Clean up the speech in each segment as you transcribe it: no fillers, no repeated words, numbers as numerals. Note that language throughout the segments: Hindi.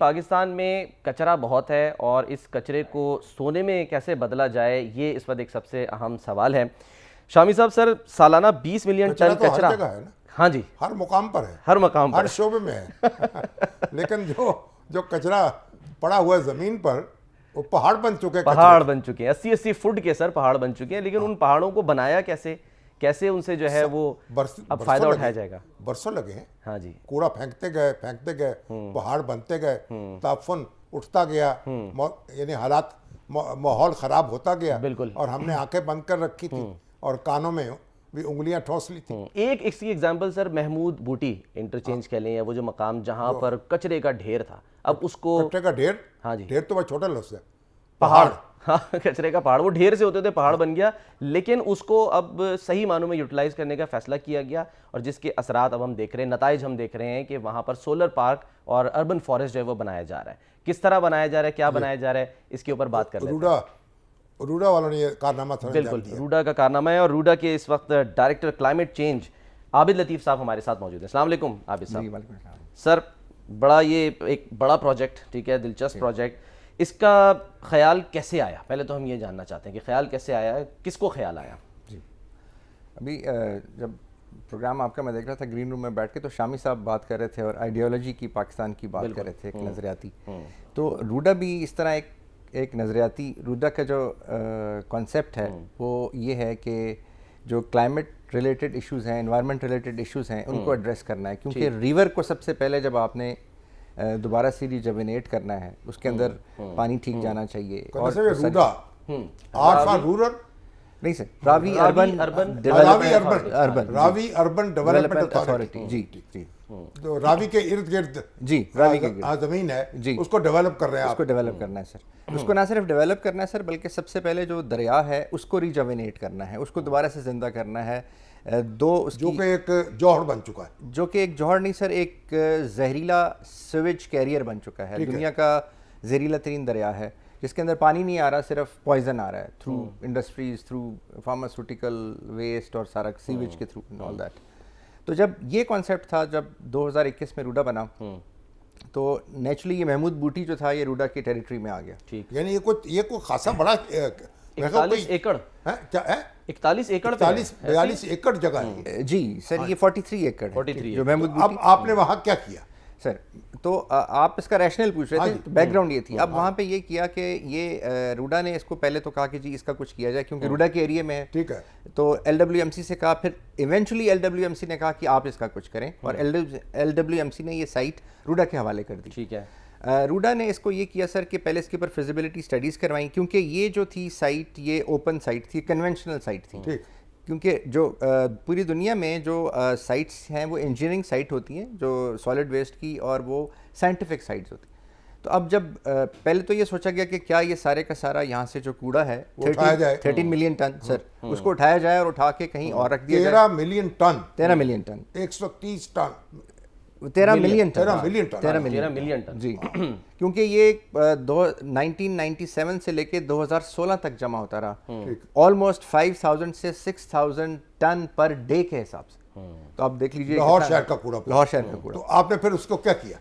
पाकिस्तान में कचरा बहुत है और इस कचरे को सोने में कैसे बदला जाए, ये इस वक्त एक सबसे अहम सवाल है। शामी साहब, सर सालाना 20 मिलियन टन तो कचरा हर जगह है ना, हाँ जी, हर मुकाम पर है, हर मकाम पर हर शोबे में है लेकिन जो जो कचरा पड़ा हुआ है जमीन पर, वो पहाड़ बन चुके हैं। पहाड़ बन चुके हैं, 80-80 फुट के सर पहाड़ बन चुके हैं। लेकिन उन पहाड़ों को बनाया कैसे, कैसे उनसे जो है वो अब फायदा उठाया जाएगा? बरसों लगे हैं। हाँ जी, कूड़ा फेंकते गए, पहाड़ बनते गए, तापमान उठता गया, यानी हालात माहौल खराब होता गया। बिल्कुल। और हमने आंखें बंद कर रखी थी और कानों में भी उंगलियां ठोस ली थी। एक इसकी एग्जांपल सर महमूद बूटी इंटरचेंज कह लें, या वो जो मकाम जहां पर कचरे का ढेर था, अब उसको कचरे का ढेर, हाँ जी, ढेर तो बहुत छोटा लफ्ज़ है, पहाड़, हाँ कचरे का पहाड़, वो ढेर से होते थे पहाड़ बन गया। लेकिन उसको अब सही मानों में यूटिलाइज करने का फैसला किया गया और जिसके असरात अब हम देख रहे हैं, नताइज हम देख रहे हैं कि वहाँ पर सोलर पार्क और अर्बन फॉरेस्ट जो है वो बनाया जा रहा है। किस तरह बनाया जा रहा है, क्या बनाया जा रहा है, इसके ऊपर बात कर लेते हैं। रूडा वालों ने ये कारनामा था। बिल्कुल, रूडा का कारनामा है। और रूडा के इस वक्त डायरेक्टर क्लाइमेट चेंज आबिद लतीफ़ साहब हमारे साथ मौजूद हैं। अस्सलाम वालेकुम आबिद साहब। सर बड़ा ये एक बड़ा प्रोजेक्ट, ठीक है, दिलचस्प प्रोजेक्ट, इसका ख्याल कैसे आया? पहले तो हम ये जानना चाहते हैं कि ख्याल कैसे आया, किसको ख्याल आया? जी, अभी जब प्रोग्राम आपका मैं देख रहा था ग्रीन रूम में बैठ के, तो शामी साहब बात कर रहे थे और आइडियोलॉजी की पाकिस्तान की बात कर रहे थे, एक नज़रियाती। तो रूडा भी इस तरह एक नज़रियाती, रूडा का जो कॉन्सेप्ट है वो ये है कि जो क्लाइमेट रिलेटेड इश्यूज़ हैं, एनवायरनमेंट रिलेटेड इश्यूज़ हैं, उनको एड्रेस करना है। क्योंकि रिवर को सबसे पहले जब आपने दोबारा से रिजविनेट करना है, उसके अंदर पानी ठीक जाना चाहिए। और रूडा आर फॉर रूरल नहीं sir, Ravi urban development authority. जी जी, तो रावी के इर्द गिर्द जी, रावी के जमीन है जी, उसको डेवलप कर रहे हैं। उसको डेवलप करना है सर। उसको ना सिर्फ डेवलप करना है सर, बल्कि सबसे पहले जो दरिया है उसको रिजविनेट करना है, उसको दोबारा से जिंदा करना है। जो कि एक जौहर बन चुका है, जो कि एक जौहर नहीं सर, एक जहरीला सीवेज कैरियर बन चुका है। दुनिया का जहरीला तरीन दरिया है, जिसके अंदर पानी नहीं आ रहा, सिर्फ पॉइजन आ रहा है through industries, through pharmaceutical waste और सारा सीवेज के थ्रू एंड ऑल दैट। तो जब ये कॉन्सेप्ट था, जब 2021 में रूडा बना, तो नेचुरली ये महमूद बूटी जो था ये रूडा की टेरिटरी में आ गया। ठीक, यानी ये कोई खासा बड़ा 41 एकड़ है, क्या है, 41 एकड़ 42 एकड़ जगह है जी सर, ये 43 एकड़ है 43 जो महमूद बूटी। अब आपने वहाँ क्या किया सर? तो आप इसका रैशनल पूछ रहे थे, तो बैकग्राउंड ये थी। अब वहाँ पे ये किया कि ये रूडा ने इसको पहले तो कहा कि जी इसका कुछ किया जाए, क्योंकि रूडा के एरिया में है, ठीक है। तो LWMC से कहा, फिर इवेंचुअली LWMC ने कहा कि आप इसका कुछ करें, और LWMC ने ये साइट रूडा के हवाले कर दी। ठीक है। रूडा ने इसको ये किया सर कि पहले इसके ऊपर फिजिबिलिटी स्टडीज़ करवाई, क्योंकि ये जो थी साइट, ये ओपन साइट थी, कन्वेंशनल साइट थी। ठीक, क्योंकि जो पूरी दुनिया में जो साइट्स हैं वो इंजीनियरिंग साइट होती हैं, जो सॉलिड वेस्ट की, और वो साइंटिफिक साइट्स होती हैं। तो अब जब पहले तो ये सोचा गया कि क्या ये सारे का सारा यहाँ से जो कूड़ा है 13 मिलियन टन सर, उसको उठाया जाए और उठा के कहीं और रख दिया जाए। 13 million ton 130 ton 13 million ton जी क्योंकि ये 1997 से लेके 2016 तक जमा होता रहा, ऑलमोस्ट 5000 से 6000 टन पर डे के हिसाब से। तो आप देख लीजिए लाहौर शहर का कूड़ा। तो आपने फिर उसको क्या किया?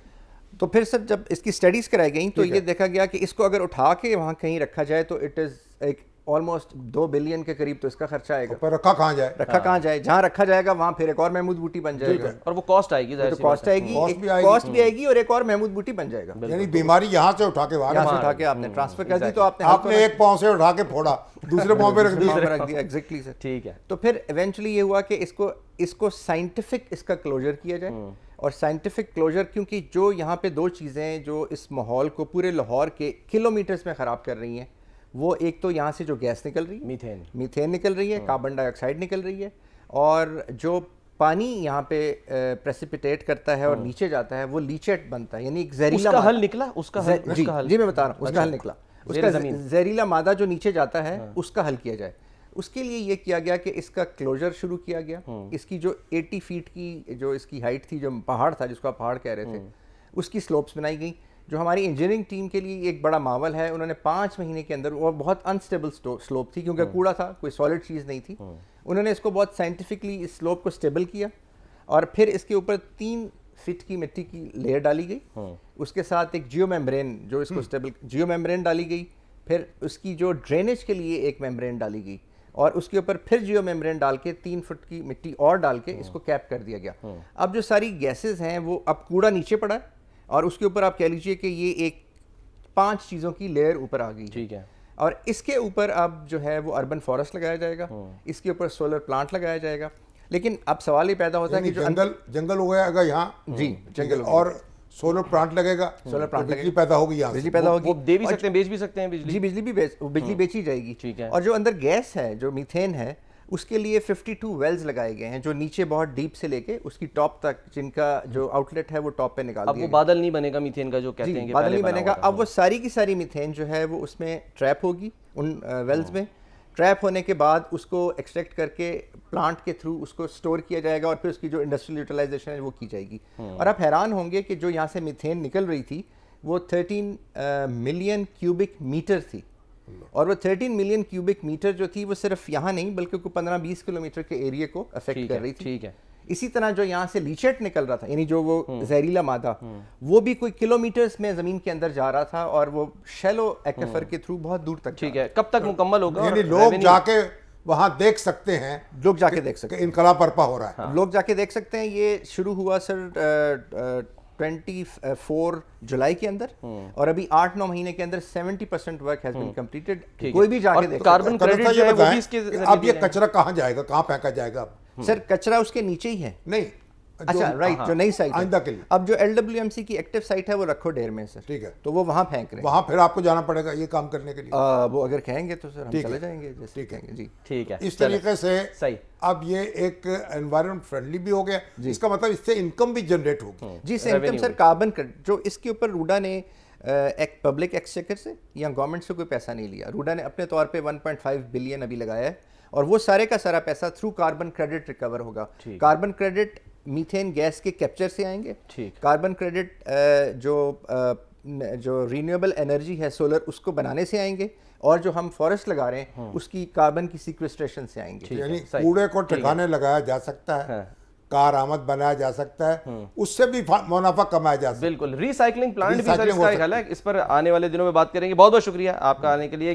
तो फिर सर जब इसकी स्टडीज कराई गई तो ये देखा गया कि इसको अगर उठा के वहाँ कहीं रखा जाए तो इट इज़ एक ऑलमोस्ट 2 बिलियन के करीब तो इसका खर्चा आएगा। पर रखा कहाँ जाए? कहाँ जाए? जहाँ रखा जाएगा वहाँ फिर एक और महमूद बूटी बन जाएगा, और वो कॉस्ट आएगी, तो कॉस्ट आएगी, कॉस्ट भी आएगी और एक और महमूद बूटी बन जाएगा। यानी बीमारी यहाँ से उठा के यहाँ से उठा के आपने ट्रांसफर कर दी, तो आपने एक पाँव से उठा के फोड़ा, दूसरे पाँव पे रख दिया। एग्जैक्टली सर, ठीक है। तो फिर इवेंचुअली ये हुआ कि इसको साइंटिफिक इसका क्लोजर किया जाए। और साइंटिफिक क्लोजर, क्योंकि जो यहाँ पे दो चीज़ें जो इस माहौल को पूरे लाहौर के किलोमीटर्स में ख़राब कर रही हैं, वो एक तो यहाँ से जो गैस निकल रही है, मीथेन निकल रही है, कार्बन डाइऑक्साइड निकल रही है, और जो पानी यहाँ पे प्रेसिपिटेट करता है और नीचे जाता है वो लीचेट बनता है, यानी एक जहरीला उसका हल निकला। उसका हल जी मैं बता रहा हूँ, उसका हल निकला, उसका जहरीला मादा जो नीचे जाता है उसका हल किया जाए। उसके लिए ये किया गया कि इसका क्लोजर शुरू किया गया। इसकी जो 80 फीट की जो इसकी हाइट थी, जो पहाड़ था जिसको आप पहाड़ कह रहे थे, उसकी स्लोप्स बनाई गई, जो हमारी इंजीनियरिंग टीम के लिए एक बड़ा मावल है। उन्होंने 5 महीने के अंदर, और बहुत अनस्टेबल स्लोप थी क्योंकि कूड़ा था, कोई सॉलिड चीज़ नहीं थी, उन्होंने इसको बहुत साइंटिफिकली इस स्लोप को स्टेबल किया और फिर इसके ऊपर 3 फीट की मिट्टी की लेयर डाली गई, उसके साथ एक जियो मेम्ब्रेन जो इसको स्टेबल जियो मेम्ब्रेन डाली गई, फिर उसकी जो ड्रेनेज के लिए एक मेम्ब्रेन डाली गई और उसके ऊपर फिर जियो मेम्ब्रेन डाल के 3 फुट की मिट्टी और डाल के इसको कैप कर दिया गया। अब जो सारी गैसेस हैं वो अब कूड़ा नीचे पड़ा है और उसके ऊपर आप कह लीजिए कि ये एक 5 चीज़ों की लेयर ऊपर आ गई। ठीक है। और इसके ऊपर अब जो है वो अर्बन फॉरेस्ट लगाया जाएगा, इसके ऊपर सोलर प्लांट लगाया जाएगा। लेकिन अब सवाल ये पैदा होता है कि जो जंगल हो गया अगर यहाँ जी जंगल और सोलर प्लांट लगेगा, सोलर प्लांट बिजली पैदा होगी, यहाँ बिजली पैदा होगी, वो दे भी सकते हैं, बेच भी सकते हैं बिजली। जी बिजली बेची जाएगी। ठीक है। और जो अंदर गैस है, जो मीथेन है, उसके लिए 52 वेल्स लगाए गए हैं जो नीचे बहुत डीप से लेके उसकी टॉप तक, जिनका जो आउटलेट है वो टॉप पे निकाल अब दिया वो बादल नहीं बनेगा मीथेन का, जो कहते हैं कि बादल पहले नहीं बना बनेगा। हुआ था। अब वो सारी की सारी मीथेन जो है वो उसमें ट्रैप होगी, उन वेल्स में ट्रैप होने के बाद उसको एक्सट्रैक्ट करके प्लांट के थ्रू उसको स्टोर किया जाएगा और फिर उसकी जो इंडस्ट्रियल यूटिलाइजेशन है वो की जाएगी। और आप हैरान होंगे कि जो यहाँ से मीथेन निकल रही थी वो 13 मिलियन क्यूबिक मीटर थी, और वो 13 मिलियन क्यूबिक मीटर जो थी वो सिर्फ यहाँ नहीं बल्कि 15-20 किलोमीटर के एरिया को अफेक्ट कर रही थी। ठीक है। इसी तरह जो यहाँ से लीचेट निकल रहा था, यानी जो वो जहरीला मादा, वो भी कोई किलोमीटर्स में जमीन के अंदर जा रहा था और वो शैलो एक्विफर के थ्रू बहुत दूर तक। ठीक है, कब तक मुकम्मल होगा? यानी लोग जाके वहां देख सकते हैं, लोग जाके देख सकते हैं इनकलाब बर्पा हो रहा है। लोग जाके देख सकते हैं। ये शुरू हुआ सर 24 जुलाई के अंदर और अभी 8-9 महीने के अंदर 70% वर्क हैज बीन कंप्लीटेड। कोई भी जाके देख कार्बन क्रेडिट जो है वो भी इसके कि अब ये कचरा कहाँ जाएगा, कहाँ फेंका जाएगा? अब सर कचरा उसके नीचे ही है। नहीं, अच्छा राइट, जो नई साइट आइंदा के लिए अब जो LWMC की एक्टिव साइट है वो रखो डेर में सर। ठीक है, तो वो वहाँ फेंक रहे हैं। वहाँ फिर आपको जाना पड़ेगा ये काम करने के लिए। वो अगर कहेंगे तो सर हम चले जाएंगे, जैसे ठीक है जी। ठीक है, इस तरीके से सही। अब ये एक एनवायरनमेंट फ्रेंडली भी हो गया, इसका मतलब इससे इनकम भी जनरेट होगी। जी से इनकम सर, कार्बन जो इसके ऊपर रूडा ने एक पब्लिक एक्सचेकर से या गवर्नमेंट से कोई पैसा नहीं लिया। रूडा ने अपने तौर पे 1.5 बिलियन अभी लगाया है और वो सारे का सारा पैसा थ्रू कार्बन क्रेडिट रिकवर होगा। कार्बन क्रेडिट मीथेन गैस के कैप्चर से आएंगे। कार्बन क्रेडिट जो रीन्यूएबल एनर्जी है सोलर, उसको बनाने से आएंगे, और जो हम फॉरेस्ट लगा रहे हैं उसकी कार्बन की सीक्वेस्ट्रेशन से आएंगे। यानी कूड़े को ठिकाने लगाया जा सकता है, कार आमद बनाया जा सकता है, उससे भी मुनाफा कमाया जा सकता है। बिल्कुल, रिसाइकलिंग प्लांट भी सर इसका एक हल है। इस पर आने वाले दिनों में बात करेंगे। बहुत बहुत शुक्रिया आपका आने के लिए।